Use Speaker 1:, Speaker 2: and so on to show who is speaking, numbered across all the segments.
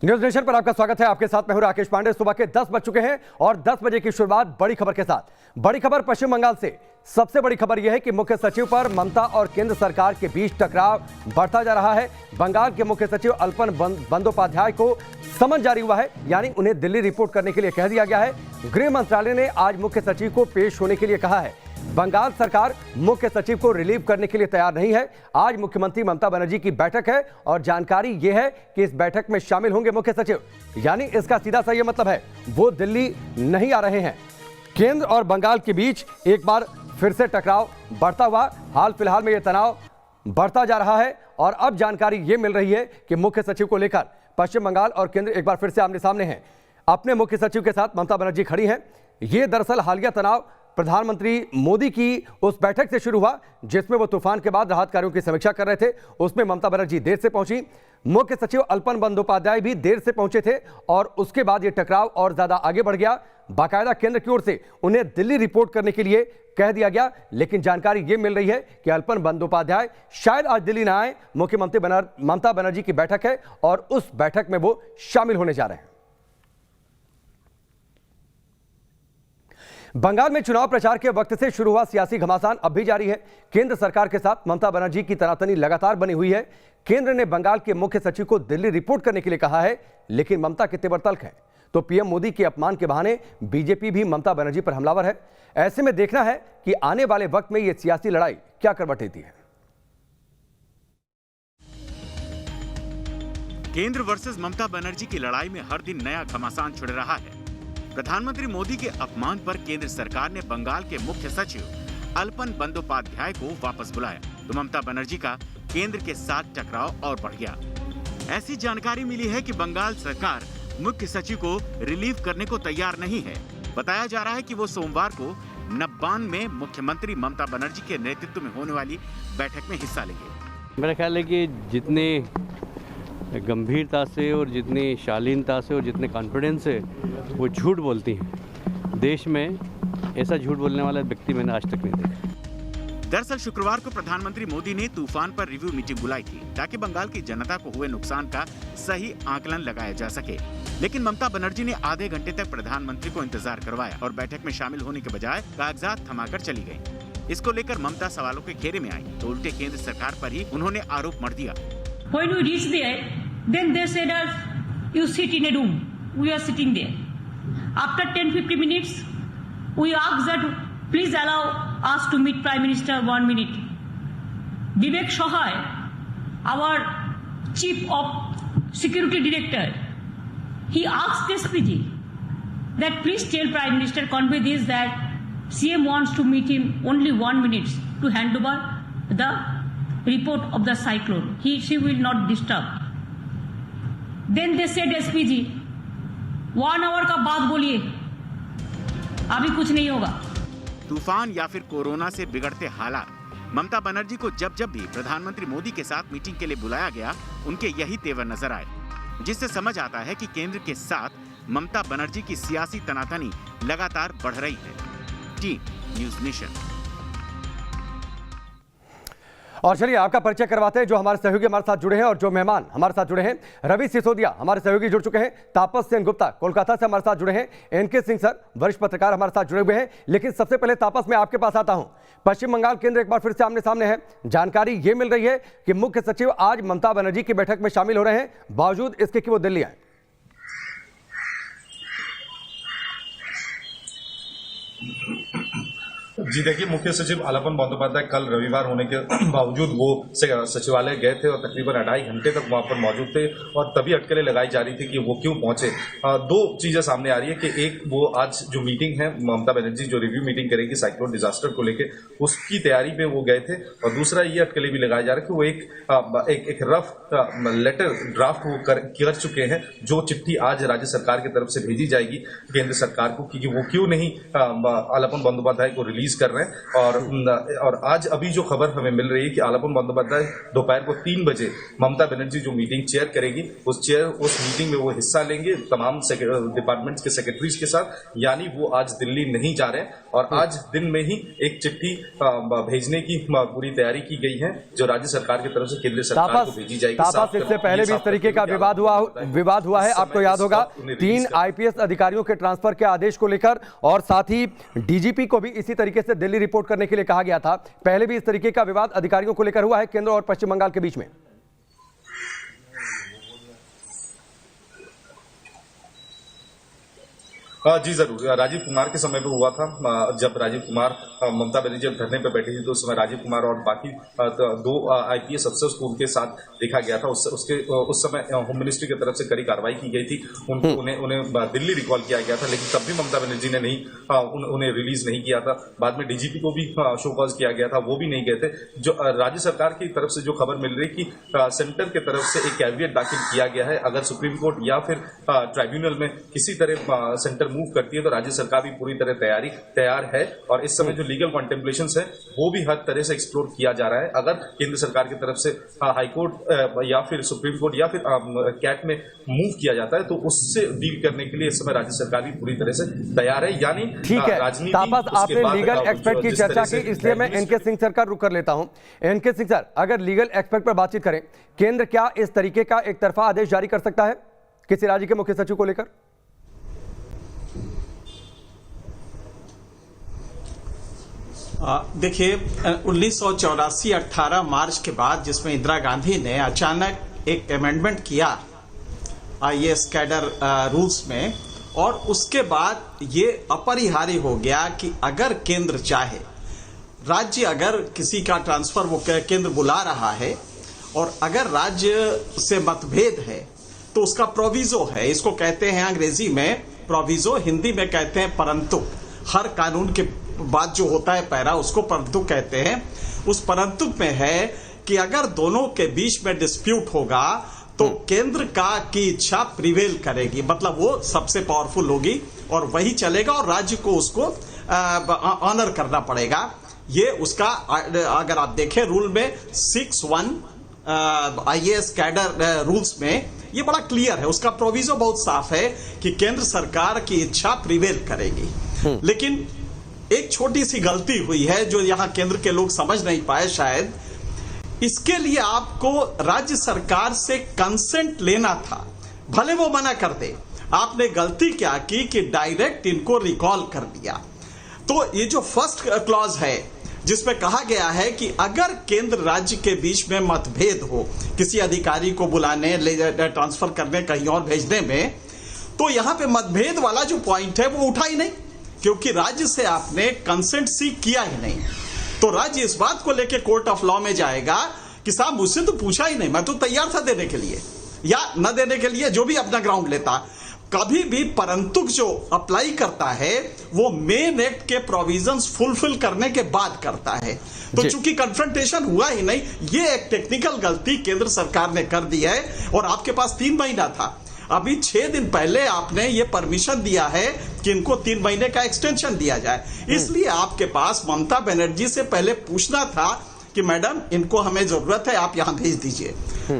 Speaker 1: News nation पर आपका स्वागत है। आपके साथ मैं हूं राकेश पांडे। सुबह के 10 बज चुके हैं और 10 बजे की शुरुआत बड़ी खबर के साथ। बड़ी खबर पश्चिम बंगाल से। सबसे बड़ी खबर यह है कि मुख्य सचिव पर ममता और केंद्र सरकार के बीच टकराव बढ़ता जा रहा है। बंगाल के मुख्य सचिव अल्पन बंदोपाध्याय को समन जारी हुआ है, यानी उन्हें दिल्ली रिपोर्ट करने के लिए कह दिया गया है। गृह मंत्रालय ने आज मुख्य सचिव को पेश होने के लिए कहा है। बंगाल सरकार मुख्य सचिव को रिलीव करने के लिए तैयार नहीं है। आज मुख्यमंत्री ममता बनर्जी की बैठक है और जानकारी यह है कि इस बैठक में शामिल होंगे मुख्य सचिव, यानी इसका सीधा सा यह मतलब है वो दिल्ली नहीं आ रहे हैं। केंद्र और बंगाल के बीच एक बार फिर से टकराव बढ़ता हुआ, हाल फिलहाल में यह तनाव बढ़ता जा रहा है और अब जानकारी यह मिल रही है कि मुख्य सचिव को लेकर पश्चिम बंगाल और केंद्र एक बार फिर से आमने सामने हैं। अपने मुख्य सचिव के साथ ममता बनर्जी खड़ी हैं। यह दरअसल हालिया तनाव प्रधानमंत्री मोदी की उस बैठक से शुरू हुआ जिसमें वो तूफान के बाद राहत कार्यों की समीक्षा कर रहे थे। उसमें ममता बनर्जी देर से पहुंची, मुख्य सचिव अल्पन बंदोपाध्याय भी देर से पहुंचे थे और उसके बाद ये टकराव और ज्यादा आगे बढ़ गया। बाकायदा केंद्र की ओर से उन्हें दिल्ली रिपोर्ट करने के लिए कह दिया गया, लेकिन जानकारी ये मिल रही है कि अल्पन बंदोपाध्याय शायद आज दिल्ली ना आए। मुख्यमंत्री ममता बनर्जी की बैठक है और उस बैठक में वो शामिल होने जा रहे हैं। बंगाल में चुनाव प्रचार के वक्त से शुरू हुआ सियासी घमासान अब भी जारी है। केंद्र सरकार के साथ ममता बनर्जी की तनातनी लगातार बनी हुई है। केंद्र ने बंगाल के मुख्य सचिव को दिल्ली रिपोर्ट करने के लिए कहा है, लेकिन ममता के तेवर तल्ख है। तो पीएम मोदी के अपमान के बहाने बीजेपी भी ममता बनर्जी पर हमलावर है। ऐसे में देखना है कि आने वाले वक्त में यह सियासी लड़ाई क्या करवट लेती है।
Speaker 2: केंद्र वर्सेस ममता बनर्जी की लड़ाई में हर दिन नया घमासान छिड़ रहा है। प्रधानमंत्री मोदी के अपमान पर केंद्र सरकार ने बंगाल के मुख्य सचिव अल्पन बंदोपाध्याय को वापस बुलाया, तो ममता बनर्जी का केंद्र के साथ टकराव और बढ़ गया। ऐसी जानकारी मिली है कि बंगाल सरकार मुख्य सचिव को रिलीव करने को तैयार नहीं है। बताया जा रहा है कि वो सोमवार को नब्बान में मुख्यमंत्री ममता बनर्जी के नेतृत्व में होने वाली बैठक में हिस्सा लेंगे।
Speaker 3: मेरा ख्याल है कि जितनी गंभीरता से और जितनी शालीनता से और जितने कॉन्फिडेंस से वो झूठ बोलती हैं, देश में ऐसा झूठ बोलने वाला व्यक्ति मैंने आज तक नहीं देखा।
Speaker 2: दरअसल शुक्रवार को प्रधानमंत्री मोदी ने तूफान पर रिव्यू मीटिंग बुलाई थी ताकि बंगाल की जनता को हुए नुकसान का सही आकलन लगाया जा सके, लेकिन ममता बनर्जी ने आधे घंटे तक प्रधानमंत्री को इंतजार करवाया और बैठक में शामिल होने के बजाय कागजात थमाकर चली गयी। इसको लेकर ममता सवालों के घेरे में आई तो उल्टे केंद्र सरकार पर ही उन्होंने आरोप मढ़ दिया।
Speaker 4: When we reached there, then they said us, you sit in a room. We are sitting there. After 10-15 minutes, we asked that please allow us to meet Prime Minister 1 minute. Vivek Shohay, our Chief of Security Director, he asked SPG that please tell Prime Minister, convey this that CM wants to meet him only 1 minute to hand over the report of the cyclone. She will not disturb. Then they said SPG 1 hour का बाद बोलिए, अभी कुछ नहीं होगा।
Speaker 2: तूफान या फिर कोरोना से बिगड़ते हालात, ममता बनर्जी को जब जब भी प्रधानमंत्री मोदी के साथ मीटिंग के लिए बुलाया गया, उनके यही तेवर नजर आए, जिससे समझ आता है कि केंद्र के साथ ममता बनर्जी की सियासी तनातनी लगातार बढ़ रही है। Team news nation.
Speaker 1: और चलिए आपका परिचय करवाते हैं जो हमारे सहयोगी हमारे साथ जुड़े हैं और जो मेहमान हमारे साथ जुड़े हैं। रवि सिसोदिया हमारे सहयोगी जुड़ चुके हैं, तापस सेन गुप्ता कोलकाता से हमारे साथ जुड़े हैं, एनके सिंह सर वरिष्ठ पत्रकार हमारे साथ जुड़े हुए हैं। लेकिन सबसे पहले तापस मैं आपके पास आता हूं। पश्चिम बंगाल केंद्र एक बार फिर से आमने सामने है। जानकारी ये मिल रही है कि मुख्य सचिव आज ममता बनर्जी की बैठक में शामिल हो रहे हैं, बावजूद इसके कि वो दिल्ली आए।
Speaker 5: जी देखिए, मुख्य सचिव अल्पन बंदोपाध्याय कल रविवार होने के बावजूद वो सचिवालय गए थे और तकरीबन 2.5 घंटे तक वहां पर मौजूद थे और तभी अटकलें लगाई जा रही थी कि वो क्यों पहुंचे। दो चीजें सामने आ रही है कि एक, वो आज जो मीटिंग है ममता बनर्जी जो रिव्यू मीटिंग करेगी साइक्लोन डिजास्टर को लेकर, उसकी तैयारी पे वो गए थे। और दूसरा ये अटकलें भी लगाए जा रहे कि वो एक रफ लेटर ड्राफ्ट वो कर चुके हैं, जो चिट्ठी आज राज्य सरकार की तरफ से भेजी जाएगी केंद्र सरकार को कि वो क्यों नहीं अल्पन बंदोपाध्याय को रिलीज कर रहे हैं। और आज अभी जो खबर हमें मिल रही है कि अल्पन बंदोपाध्याय दोपहर को 3 बजे ममता बनर्जी जो मीटिंग चेयर करेगी उस मीटिंग में वो हिस्सा लेंगे तमाम डिपार्टमेंट्स के सेक्रेटरीज के साथ, यानी वो आज दिल्ली नहीं जा रहे हैं। और आज दिन में ही एक चिट्ठी भेजने की पूरी तैयारी की गई है, जो राज्य सरकार की तरफ से केंद्र सरकार को भेजी जाएगी।
Speaker 1: तापस, इससे पहले भी इस तरीके का विवाद हुआ है, आपको याद होगा, 3 आईपीएस अधिकारियों के ट्रांसफर के आदेश को लेकर, और साथ ही डीजीपी को भी इसी तरीके से दिल्ली रिपोर्ट करने के लिए कहा गया था। पहले भी इस तरीके का विवाद अधिकारियों को लेकर हुआ है केंद्र और पश्चिम बंगाल के बीच में।
Speaker 5: जी जरूर, राजीव कुमार के समय पे हुआ था। जब राजीव कुमार ममता बनर्जी जब धरने पे बैठी थी तो उस समय राजीव कुमार और बाकी 2 आईपीएस अफसर्स को उनके साथ देखा गया था। उस समय होम मिनिस्ट्री की तरफ से कड़ी कार्रवाई की गई थी, उन्हें दिल्ली रिकॉल किया गया था, लेकिन तब भी ममता बनर्जी ने उन्हें रिलीज नहीं किया था। बाद में डीजीपी को भी शो कॉज किया गया था, वो भी नहीं गए थे। जो राज्य सरकार की तरफ से जो खबर मिल रही कि सेंटर की तरफ से एक कैविएट दाखिल किया गया है, अगर सुप्रीम कोर्ट या फिर ट्राइब्यूनल में किसी तरह सेंटर मूव करती है तो राज्य सरकार भी पूरी तरह तैयार है। और इस समय जो लीगल कॉन्टेम्पलेशंस है वो भी हर तरह से एक्सप्लोर किया जा रहा है। अगर केंद्र सरकार की तरफ से हाई कोर्ट या फिर सुप्रीम कोर्ट या फिर कैट में मूव किया जाता है तो उससे डील करने के लिए इस समय राज्य सरकार भी पूरी तरह से तैयार है। यानी
Speaker 1: ठीक है तापस, आपने लीगल एक्सपर्ट की चर्चा की, इसलिए मैं एनके सिंह सर का रुख कर लेता हूं। एनके सिंह सर, अगर लीगल एक्सपर्ट पर बातचीत करें, केंद्र क्या इस तरीके का एक तरफा आदेश जारी कर सकता है किसी राज्य के मुख्य सचिव को लेकर?
Speaker 6: देखिए 1984 18 मार्च के बाद जिसमें इंदिरा गांधी ने अचानक एक अमेंडमेंट किया आईएएस कैडर रूल्स में, और उसके बाद ये अपरिहार्य हो गया कि अगर केंद्र चाहे, राज्य अगर किसी का ट्रांसफर वो केंद्र बुला रहा है और अगर राज्य से मतभेद है तो उसका प्रोविजो है, इसको कहते हैं अंग्रेजी में प्रोविजो, हिंदी में कहते हैं परंतु। हर कानून के बाद जो होता है पैरा उसको परंतु कहते हैं। उस परंतु में है कि अगर दोनों के बीच में डिस्प्यूट होगा तो केंद्र की इच्छा प्रिवेल करेगी, मतलब वो सबसे पावरफुल होगी और वही चलेगा और राज्य को उसको ऑनर करना पड़ेगा। ये उसका अगर आप देखें रूल में 6(1) आईएएस कैडर रूल्स में ये बड़ा क्लियर है, उसका प्रोविजो बहुत साफ है कि केंद्र सरकार की इच्छा प्रिवेल करेगी। लेकिन एक छोटी सी गलती हुई है जो यहां केंद्र के लोग समझ नहीं पाए शायद। इसके लिए आपको राज्य सरकार से कंसेंट लेना था, भले वो मना कर दे। आपने गलती क्या की कि डायरेक्ट इनको रिकॉल कर दिया। तो ये जो फर्स्ट क्लॉज है जिसमें कहा गया है कि अगर केंद्र राज्य के बीच में मतभेद हो किसी अधिकारी को बुलाने, ट्रांसफर करने, कहीं और भेजने में, तो यहां पे मतभेद वाला जो पॉइंट है वो उठा ही नहीं, क्योंकि राज्य से आपने कंसेंट सीख किया ही नहीं। तो राज्य इस बात को लेकर कोर्ट ऑफ लॉ में जाएगा कि साहब मुझसे तो पूछा ही नहीं, मैं तो तैयार था देने के लिए या न देने के लिए, जो भी अपना ग्राउंड लेता। कभी भी परंतु जो अप्लाई करता है वो मेन एक्ट के प्रोविजंस फुलफिल करने के बाद करता है। तो चूंकि कन्फ्रंटेशन हुआ ही नहीं, ये एक टेक्निकल गलती केंद्र सरकार ने कर दी है। और आपके पास 3 महीना था, अभी 6 दिन पहले आपने ये परमिशन दिया है कि इनको 3 महीने का एक्सटेंशन दिया जाए। इसलिए आपके पास ममता बनर्जी से पहले पूछना था कि मैडम इनको हमें जरूरत है, आप यहां भेज दीजिए।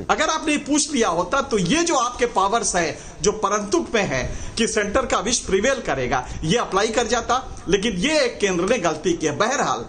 Speaker 6: अगर आपने पूछ लिया होता तो ये जो आपके पावर्स है जो परंतु में है कि सेंटर का विश प्रिवेल करेगा, ये अप्लाई कर जाता। लेकिन ये एक केंद्र ने गलती की है। बहरहाल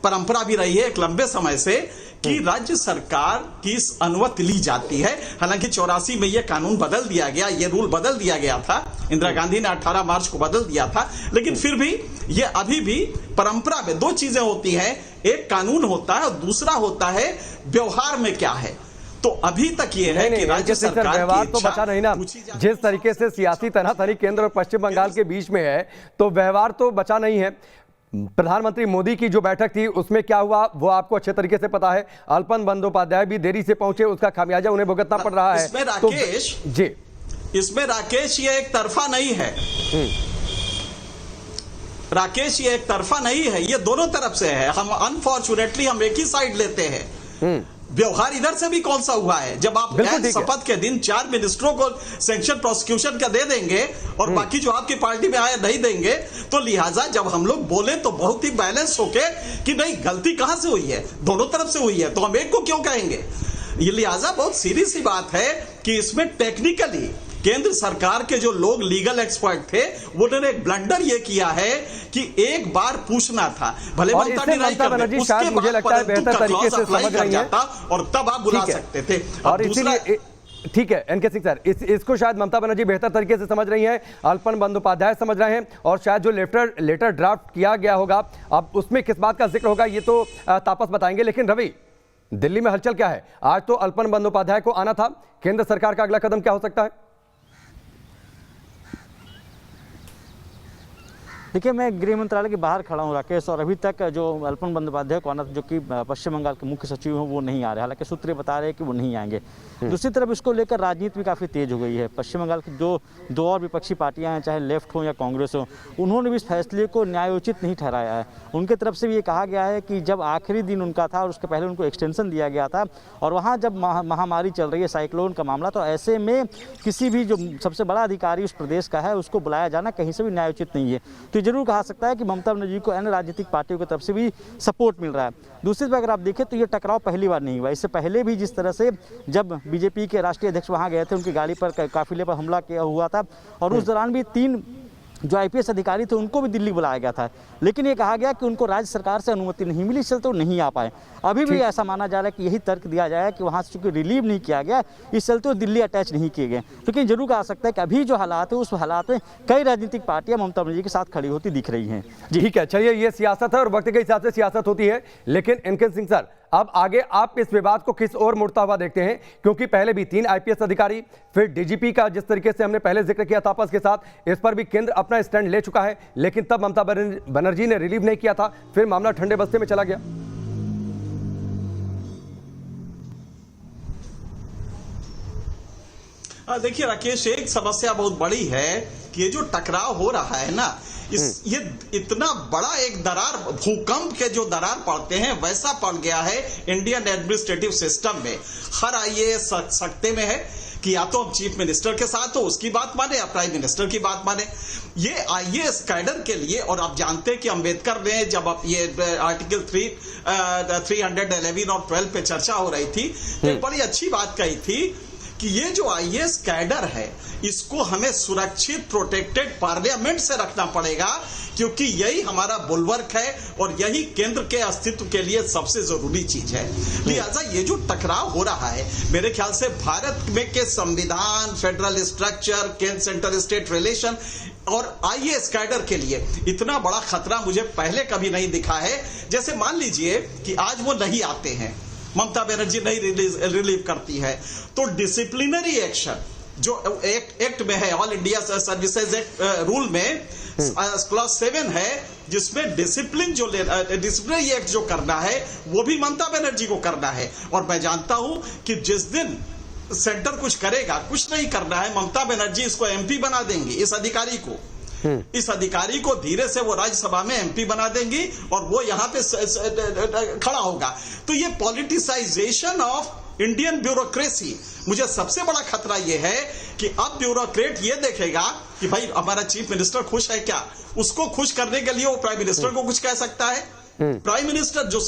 Speaker 6: परंपरा भी रही है एक लंबे समय से कि राज्य सरकार की अनुमति ली जाती है। हालांकि 84 में यह कानून बदल दिया गया, यह रूल बदल दिया गया था, इंदिरा गांधी ने 18 मार्च को बदल दिया था। लेकिन फिर भी यह अभी भी परंपरा में 2 चीजें होती हैं, एक कानून होता है और दूसरा होता है व्यवहार में क्या है। तो अभी तक ये है कि राज्य सरकार
Speaker 1: व्यवहार तो बचा नहीं ना। जिस तरीके से सियासी तनातनी केंद्र और पश्चिम बंगाल के बीच में है तो व्यवहार तो बचा नहीं है। प्रधानमंत्री मोदी की जो बैठक थी उसमें क्या हुआ वो आपको अच्छे तरीके से पता है। अल्पन बंदोपाध्याय भी देरी से पहुंचे, उसका खामियाजा उन्हें भुगतना पड़ रहा है।
Speaker 6: इसमें राकेश
Speaker 1: जी,
Speaker 6: इसमें राकेश ये एक तरफा नहीं है। राकेश ये एक तरफा नहीं है, ये दोनों तरफ से है। हम अनफॉर्चुनेटली हम एक ही साइड लेते हैं। व्यवहार इधर से भी कौन सा हुआ है? जब आप शपथ के दिन 4 मिनिस्टरों को सैंक्शन प्रोसिक्यूशन का दे देंगे और बाकी जो आपकी पार्टी में आए नहीं देंगे, तो लिहाजा जब हम लोग बोले तो बहुत ही बैलेंस होके कि नहीं गलती कहां से हुई है, दोनों तरफ से हुई है, तो हम एक को क्यों कहेंगे। ये लिहाजा बहुत सीरियस सी बात है कि इसमें टेक्निकली केंद्र सरकार के जो लोग लीगल एक्सपर्ट थे उन्होंने एक ब्लंडर ये किया है कि एक बार पूछना था, भले
Speaker 1: ममता बनर्जी शायद मुझे लगता है बेहतर तरीके से समझ रही हैं
Speaker 6: और तब आप बुला सकते थे।
Speaker 1: और इसीलिए ठीक है एनके सिंह सर, इसको शायद ममता बनर्जी बेहतर तरीके से समझ रही हैं, अल्पन बंदोपाध्याय समझ रहे हैं, और शायद जो लेटर ड्राफ्ट किया गया होगा अब उसमें किस बात का जिक्र होगा ये तो तापस बताएंगे। लेकिन रवि, दिल्ली में हलचल क्या है? आज तो अल्पन बंदोपाध्याय को आना था, केंद्र सरकार का अगला कदम क्या हो सकता है?
Speaker 7: देखिए, मैं गृह मंत्रालय के बाहर खड़ा हूं राकेश, और अभी तक जो अल्पन बंदोपाध्याय को आना जो कि पश्चिम बंगाल के मुख्य सचिव हैं वो नहीं आ रहे, हालांकि सूत्र बता रहे हैं कि वो नहीं आएंगे। दूसरी तरफ इसको लेकर राजनीति भी काफ़ी तेज हो गई है। पश्चिम बंगाल की जो दो और विपक्षी पार्टियां हैं, चाहे लेफ्ट हो या कांग्रेस हो, उन्होंने भी इस फैसले को न्यायोचित नहीं ठहराया है। उनके तरफ से भी ये कहा गया है कि जब आखिरी दिन उनका था और उसके पहले उनको एक्सटेंशन दिया गया था, और वहाँ जब महामारी चल रही है, साइक्लोन का मामला, तो ऐसे में किसी भी जो सबसे बड़ा अधिकारी उस प्रदेश का है उसको बुलाया जाना कहीं से भी न्यायोचित नहीं है। तो जरूर कहा सकता है कि ममता बनर्जी को अन्य राजनीतिक पार्टियों की तरफ से भी सपोर्ट मिल रहा है। दूसरी तरफ अगर आप देखें तो ये टकराव पहली बार नहीं हुआ। इससे पहले भी जिस तरह से जब बीजेपी के राष्ट्रीय अध्यक्ष वहां गए थे, उनकी गाड़ी पर काफिले पर हमला किया हुआ था, और उस दौरान भी 3 जो आईपीएस अधिकारी थे उनको भी दिल्ली बुलाया गया था, लेकिन ये कहा गया कि उनको राज्य सरकार से अनुमति नहीं मिली, इसलिए तो नहीं आ पाए। अभी भी ऐसा माना जा रहा है कि यही तर्क दिया जाए कि वहाँ से चूंकि रिलीव नहीं किया गया, इस चलते दिल्ली अटैच नहीं किए गए। लेकिन जरूर कहा सकता है कि अभी जो हालात है उस हालात में कई राजनीतिक पार्टियां ममता बनर्जी के साथ खड़ी होती दिख रही हैं।
Speaker 1: ठीक है, चलिए, ये सियासत है और वक्त के हिसाब से सियासत होती है। लेकिन एनके सिंह सर, अब आगे आप इस विवाद को किस ओर मुड़ता हुआ देखते हैं? क्योंकि पहले भी 3 आईपीएस अधिकारी, फिर डीजीपी का जिस तरीके से हमने पहले जिक्र किया तापस के साथ, इस पर भी केंद्र अपना स्टैंड ले चुका है, लेकिन तब ममता बनर्जी ने रिलीव नहीं किया था, फिर मामला ठंडे बस्ते में चला गया।
Speaker 6: देखिए राकेश, एक समस्या बहुत बड़ी है कि ये जो टकराव हो रहा है ना, ये इतना बड़ा एक दरार, भूकंप के जो दरार पड़ते हैं वैसा पड़ गया है इंडियन एडमिनिस्ट्रेटिव सिस्टम में। हर आईएएस सकते में है कि या तो हम चीफ मिनिस्टर के साथ हो उसकी बात माने या प्राइम मिनिस्टर की बात माने। ये आईएएस कैडर के लिए, और आप जानते हैं कि अम्बेडकर ने जब आप ये आर्टिकल 311 और 12 पे चर्चा हो रही थी, तो एक बड़ी अच्छी बात कही थी कि ये जो आईएएस कैडर है इसको हमें सुरक्षित, प्रोटेक्टेड पार्लियामेंट से रखना पड़ेगा, क्योंकि यही हमारा बुलवर्क है और यही केंद्र के अस्तित्व के लिए सबसे जरूरी चीज है। लिहाजा ये जो टकराव हो रहा है, मेरे ख्याल से भारत में के संविधान, फेडरल स्ट्रक्चर, केंद्र सेंट्रल स्टेट रिलेशन और आईएएस कैडर के लिए इतना बड़ा खतरा मुझे पहले कभी नहीं दिखा है। जैसे मान लीजिए कि आज वो नहीं आते हैं, ममता बनर्जी नहीं रिलीव करती है, तो डिसिप्लिनरी एक्शन जो एक्ट में है, all India services act rule में क्लॉज 7 है, जिसमें डिसिप्लिनरी एक्ट जो करना है वो भी ममता बनर्जी को करना है। और मैं जानता हूं कि जिस दिन सेंटर कुछ करेगा, कुछ नहीं करना है, ममता बनर्जी इसको एमपी बना देंगी, इस अधिकारी को धीरे से वो राज्यसभा में एमपी बना देंगी और वो यहां पे खड़ा होगा। तो ये पॉलिटिसाइजेशन ऑफ इंडियन ब्यूरोक्रेसी, मुझे सबसे बड़ा खतरा ये है कि अब ब्यूरोक्रेट ये देखेगा कि भाई हमारा चीफ मिनिस्टर खुश है क्या, उसको खुश करने के लिए वो प्राइम मिनिस्टर को कुछ कह सकता है। प्राइम मिनिस्टर जो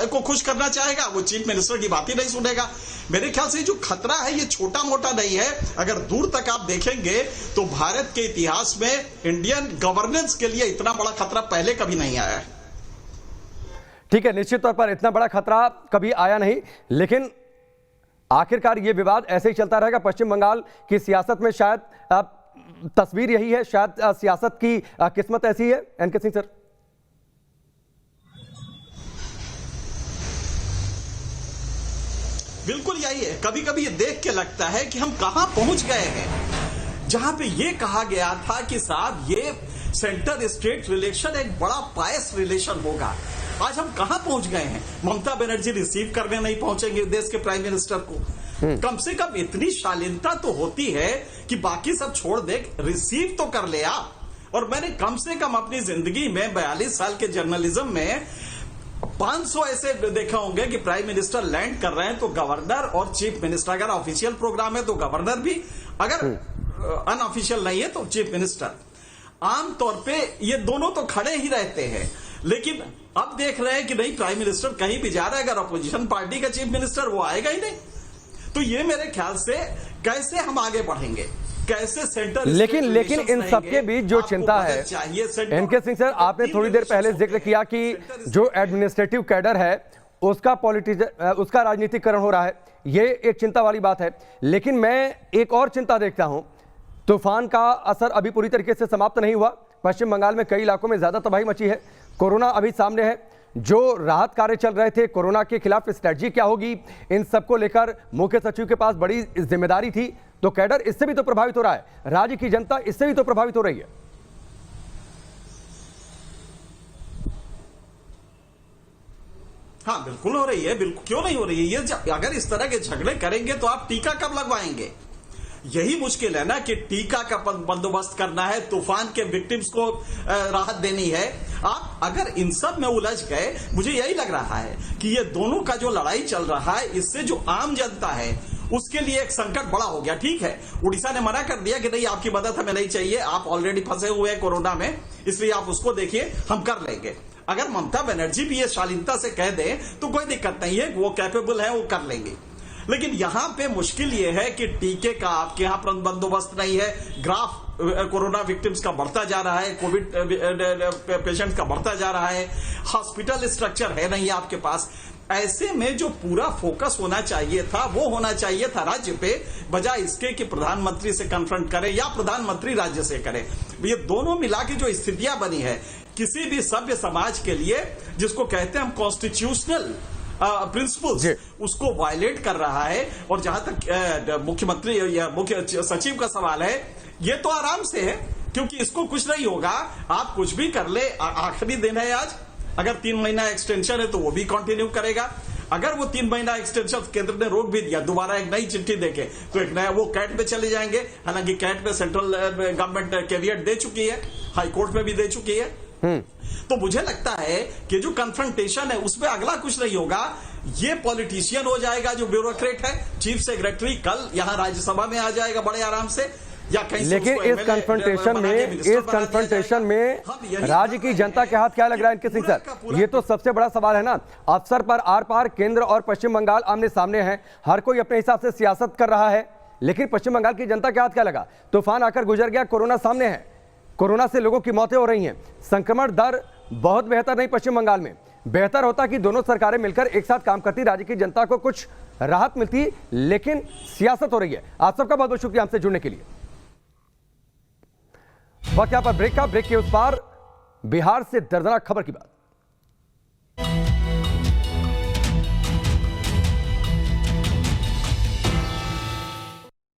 Speaker 6: को खुश करना चाहेगा वो चीफ मिनिस्टर की बात ही नहीं सुनेगा। मेरे ख्याल से जो खतरा है ये छोटा मोटा नहीं है। अगर दूर तक आप देखेंगे तो भारत के इतिहास में इंडियन गवर्नेंस के लिए इतना बड़ा खतरा पहले कभी नहीं आया है।
Speaker 1: ठीक है, निश्चित तौर पर इतना बड़ा खतरा कभी आया नहीं, लेकिन आखिरकार ये विवाद ऐसे ही चलता रहेगा। पश्चिम बंगाल की सियासत में शायद तस्वीर यही है, शायद सियासत की किस्मत ऐसी है। एनके सिंह सर,
Speaker 6: बिल्कुल यही है। कभी कभी ये देख के लगता है कि हम कहां पहुंच गए हैं, जहां पे ये कहा गया था कि साहब ये सेंटर स्टेट रिलेशन एक बड़ा पायस रिलेशन होगा। आज हम कहां पहुंच गए हैं। ममता बनर्जी रिसीव करने नहीं पहुंचेंगे देश के प्राइम मिनिस्टर को। कम से कम इतनी शालीनता तो होती है कि बाकी सब छोड़ दे, रिसीव तो कर ले आप। और मैंने कम से कम अपनी जिंदगी में 42 साल के जर्नलिज्म में 500 ऐसे देखे होंगे कि प्राइम मिनिस्टर लैंड कर रहे हैं तो गवर्नर और चीफ मिनिस्टर, अगर ऑफिशियल प्रोग्राम है तो गवर्नर भी, अगर अनऑफिशियल नहीं है तो चीफ मिनिस्टर। आमतौर पे ये दोनों तो खड़े ही रहते हैं, लेकिन अब देख रहे हैं कि नहीं, प्राइम मिनिस्टर कहीं भी जा रहा है, अगर अपोजिशन पार्टी का चीफ मिनिस्टर वो आएगा ही नहीं। तो ये मेरे ख्याल से कैसे हम आगे बढ़ेंगे। कैसे सेंटर
Speaker 1: लेकिन इन सबके बीच जो चिंता है, एनके सिंह सर, आपने थोड़ी देर पहले जिक्र किया कि जो एडमिनिस्ट्रेटिव कैडर है उसका राजनीतिकरण हो रहा है, ये एक चिंता वाली बात है। लेकिन मैं एक और चिंता देखता हूं, तूफान का असर अभी पूरी तरीके से समाप्त नहीं हुआ। पश्चिम बंगाल में कई इलाकों में ज्यादा तबाही मची है, कोरोना अभी सामने है, जो राहत कार्य चल रहे थे, कोरोना के खिलाफ स्ट्रेटजी क्या होगी, इन सबको लेकर मुख्य सचिव के पास बड़ी जिम्मेदारी थी। तो कैडर इससे भी तो प्रभावित हो रहा है, राज्य की जनता इससे भी तो प्रभावित हो रही है।
Speaker 6: हाँ बिल्कुल हो रही है, बिल्कुल क्यों नहीं हो रही है। ये अगर इस तरह के झगड़े करेंगे तो आप टीका कब लगवाएंगे? यही मुश्किल है ना कि टीका का बंदोबस्त करना है, तूफान के विक्टिम्स को राहत देनी है। आप अगर इन सब में उलझ गए, मुझे यही लग रहा है कि ये दोनों का जो लड़ाई चल रहा है, इससे जो आम जनता है उसके लिए एक संकट बड़ा हो गया। ठीक है, उड़ीसा ने मना कर दिया कि नहीं, आपकी मदद हमें नहीं चाहिए, आप ऑलरेडी फंसे हुए हैं कोरोना में, इसलिए आप उसको देखिए, हम कर लेंगे। अगर ममता बनर्जी भी ये शालीनता से कह दें तो कोई दिक्कत नहीं है, वो कैपेबल है, वो कर लेंगे। लेकिन यहां पे मुश्किल ये है कि टीके का आपके यहां बंदोबस्त नहीं है, ग्राफ कोरोना विक्टिम्स का बढ़ता जा रहा है, कोविड पेशेंट्स का बढ़ता जा रहा है, हॉस्पिटल स्ट्रक्चर है नहीं आपके पास। ऐसे में जो पूरा फोकस होना चाहिए था वो होना चाहिए था राज्य पे, बजाय इसके कि प्रधानमंत्री से कन्फ्रंट करे या प्रधानमंत्री राज्य से करे। ये दोनों मिला के जो स्थितियां बनी है, किसी भी सभ्य समाज के लिए, जिसको कहते हैं हम कॉन्स्टिट्यूशनल प्रिंसिपल्स, उसको वायलेट कर रहा है। और जहां तक मुख्यमंत्री या मुख्य सचिव का सवाल है, ये तो आराम से है, क्योंकि इसको कुछ नहीं होगा, आप कुछ भी कर ले, आखिरी दिन है आज। अगर 3 महीना एक्सटेंशन है तो वो भी कंटिन्यू करेगा। अगर वो 3 महीना एक्सटेंशन केंद्र ने रोक भी दिया, दोबारा एक नई चिट्ठी देके, तो एक नया वो कैट पे चले जाएंगे। हालांकि कैट पे सेंट्रल गवर्नमेंट कैवियट दे चुकी है, हाई कोर्ट में भी दे चुकी है। तो मुझे लगता है कि जो कन्फ्रंटेशन है उसमें अगला कुछ नहीं होगा, ये पॉलिटिशियन हो जाएगा जो ब्यूरोक्रेट है, चीफ सेक्रेटरी कल यहां राज्यसभा में आ जाएगा बड़े आराम से, या कहीं।
Speaker 1: लेकिन इस कन्फ्रंटेशन में राज्य की जनता के हाथ क्या लग रहा है इनके सिंह सर? ये तो सबसे बड़ा सवाल है ना। अफसर पर आर पार केंद्र और पश्चिम बंगाल आमने सामने हैं, हर कोई अपने हिसाब से सियासत कर रहा है, लेकिन पश्चिम बंगाल की जनता के हाथ क्या लगा? तूफान आकर गुजर गया, कोरोना सामने है, कोरोना से लोगों की मौतें हो रही हैं, संक्रमण दर बहुत बेहतर नहीं पश्चिम बंगाल में। बेहतर होता कि दोनों सरकारें मिलकर एक साथ काम करती, राज्य की जनता को कुछ राहत मिलती, लेकिन सियासत हो रही है। आप सबका बहुत बहुत शुक्रिया हमसे जुड़ने के लिए। वक्त यहां पर ब्रेक का, ब्रेक के उस पार बिहार से दर्दनाक खबर की बात।